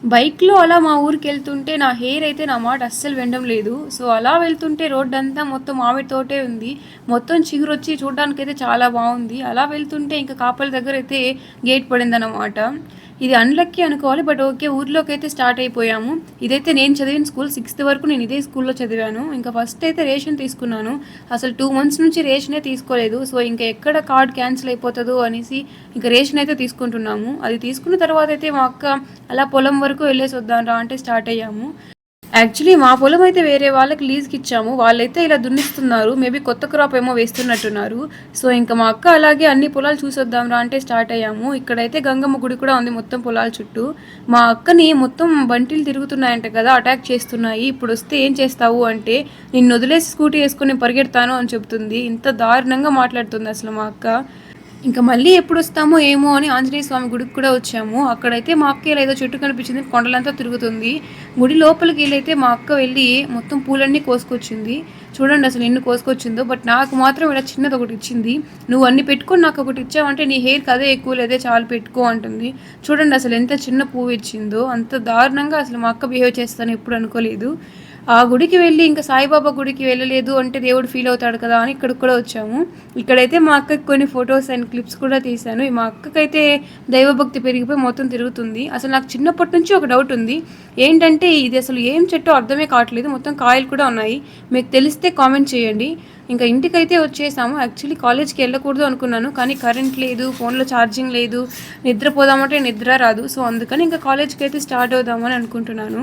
బైక్‌లో అలా మా ఊరికెళ్తుంటే నా హెయిర్ అయితే నా మాట అస్సలు వినడం లేదు. సో, అలా వెళ్తుంటే రోడ్డంతా మొత్తం మామిడి తోటే ఉంది. మొత్తం చిగురొచ్చి చూడ్డానికైతే చాలా బావుంది. అలా వెళ్తుంటే ఇంక కాపల దగ్గరైతే గేట్ పడిందనమాట. ఇది అన్‌లక్కీ అనుకోవాలి. But okay. ఊర్లోకైతే స్టార్ట్ అయిపోయాము. ఇదైతే నేను చదివిన స్కూల్. 6థ్ వరకు నేను ఇదే స్కూల్‌లో చదివాను. ఇంకా ఫస్ట్ అయితే రేషన్ తీసుకున్నాను. అసలు 2 మంత్స్ నుంచి రేషనే తీసుకోలేదు. సో, ఇంక ఎక్కడ కార్డ్ క్యాన్సిల్ అయిపోతదో అనేసి ఇంక రేషన్ అయితే తీసుకుంటున్నాము. అది తీసుకున్న తర్వాతయితే మా అక్క అలా పొలం వరకు వెళ్ళేసి వద్దాం రా అంటే స్టార్ట్ అయ్యాము. యాక్చువల్లీ మా పొలం అయితే వేరే వాళ్ళకి లీజ్‌కి ఇచ్చాము. వాళ్ళైతే ఇలా దున్నిస్తున్నారు. మేబీ కొత్త క్రాప్ ఏమో వేస్తున్నట్టున్నారు. సో, ఇంక మా అక్క అలాగే అన్ని పొలాలు చూసొద్దాం రా అంటే స్టార్ట్ అయ్యాము. ఇక్కడైతే గంగమ్మ గుడి కూడా ఉంది మొత్తం పొలాల చుట్టూ. మా అక్కని మొత్తం బంటిలు తిరుగుతున్నాయంట కదా! అటాక్ చేస్తున్నాయి. ఇప్పుడొస్తే ఏం చేస్తావు అంటే, నిన్నొదిలేసి స్కూటీ యేసుకొని పరిగెడతాను అని చెప్తుంది. ఇంత దారుణంగా మాట్లాడుతుంది అసలు మా అక్క. ఇంకా మళ్ళీ ఎప్పుడొస్తామో ఏమో అని ఆంజనేయ స్వామి గుడికి కూడా వచ్చాము. అక్కడైతే మా అక్క ఇలా ఏదో చెట్టు కనిపించింది. కొండలంతా తిరుగుతుంది. గుడి లోపలికి వెళ్ళైతే మా అక్క వెళ్ళి మొత్తం పూలన్నీ కోసుకొచ్చింది. చూడండి అసలు ఎన్ని కోసుకొచ్చిందో. బట్ నాకు మాత్రం ఇలా చిన్నది ఒకటి ఇచ్చింది. నువ్వు అన్ని పెట్టుకొని నాకు ఒకటి ఇచ్చావంటే నీ హెయిర్కి అదే ఎక్కువ లేదే చాలు పెట్టుకో అంటుంది. చూడండి అసలు ఎంత చిన్న పువ్వు ఇచ్చిందో. అంత దారుణంగా అసలు మా అక్క బిహేవ్ చేస్తాను ఎప్పుడు అనుకోలేదు. ఆ గుడికి వెళ్ళి ఇంకా సాయిబాబా గుడికి వెళ్ళలేదు అంటే దేవుడు ఫీల్ అవుతాడు కదా అని ఇక్కడికి కూడా వచ్చాము. ఇక్కడైతే మా అక్కకి కొన్ని ఫొటోస్ అండ్ క్లిప్స్ కూడా తీశాను. మా అక్కకైతే దైవభక్తి పెరిగిపోయి మొత్తం తిరుగుతుంది. అసలు నాకు చిన్నప్పటి నుంచి ఒక డౌట్ ఉంది. ఏంటంటే ఇది అసలు ఏం చెట్టో అర్థమే కావట్లేదు. మొత్తం కాయలు కూడా ఉన్నాయి. మీకు తెలిస్తే కామెంట్ చేయండి. ఇంకా ఇంటికైతే వచ్చేసాము. యాక్చువల్లీ కాలేజ్కి వెళ్ళకూడదు అనుకున్నాను. కానీ కరెంట్ లేదు, ఫోన్లో ఛార్జింగ్ లేదు, నిద్రపోదామంటే నిద్ర రాదు. సో, అందుకని ఇంకా కాలేజ్కి అయితే స్టార్ట్ అవుదామని అనుకుంటున్నాను.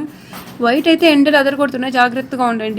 వైట్ అయితే ఎండలు అదరగొడుతున్నాయి. జాగ్రత్తగా ఉండండి.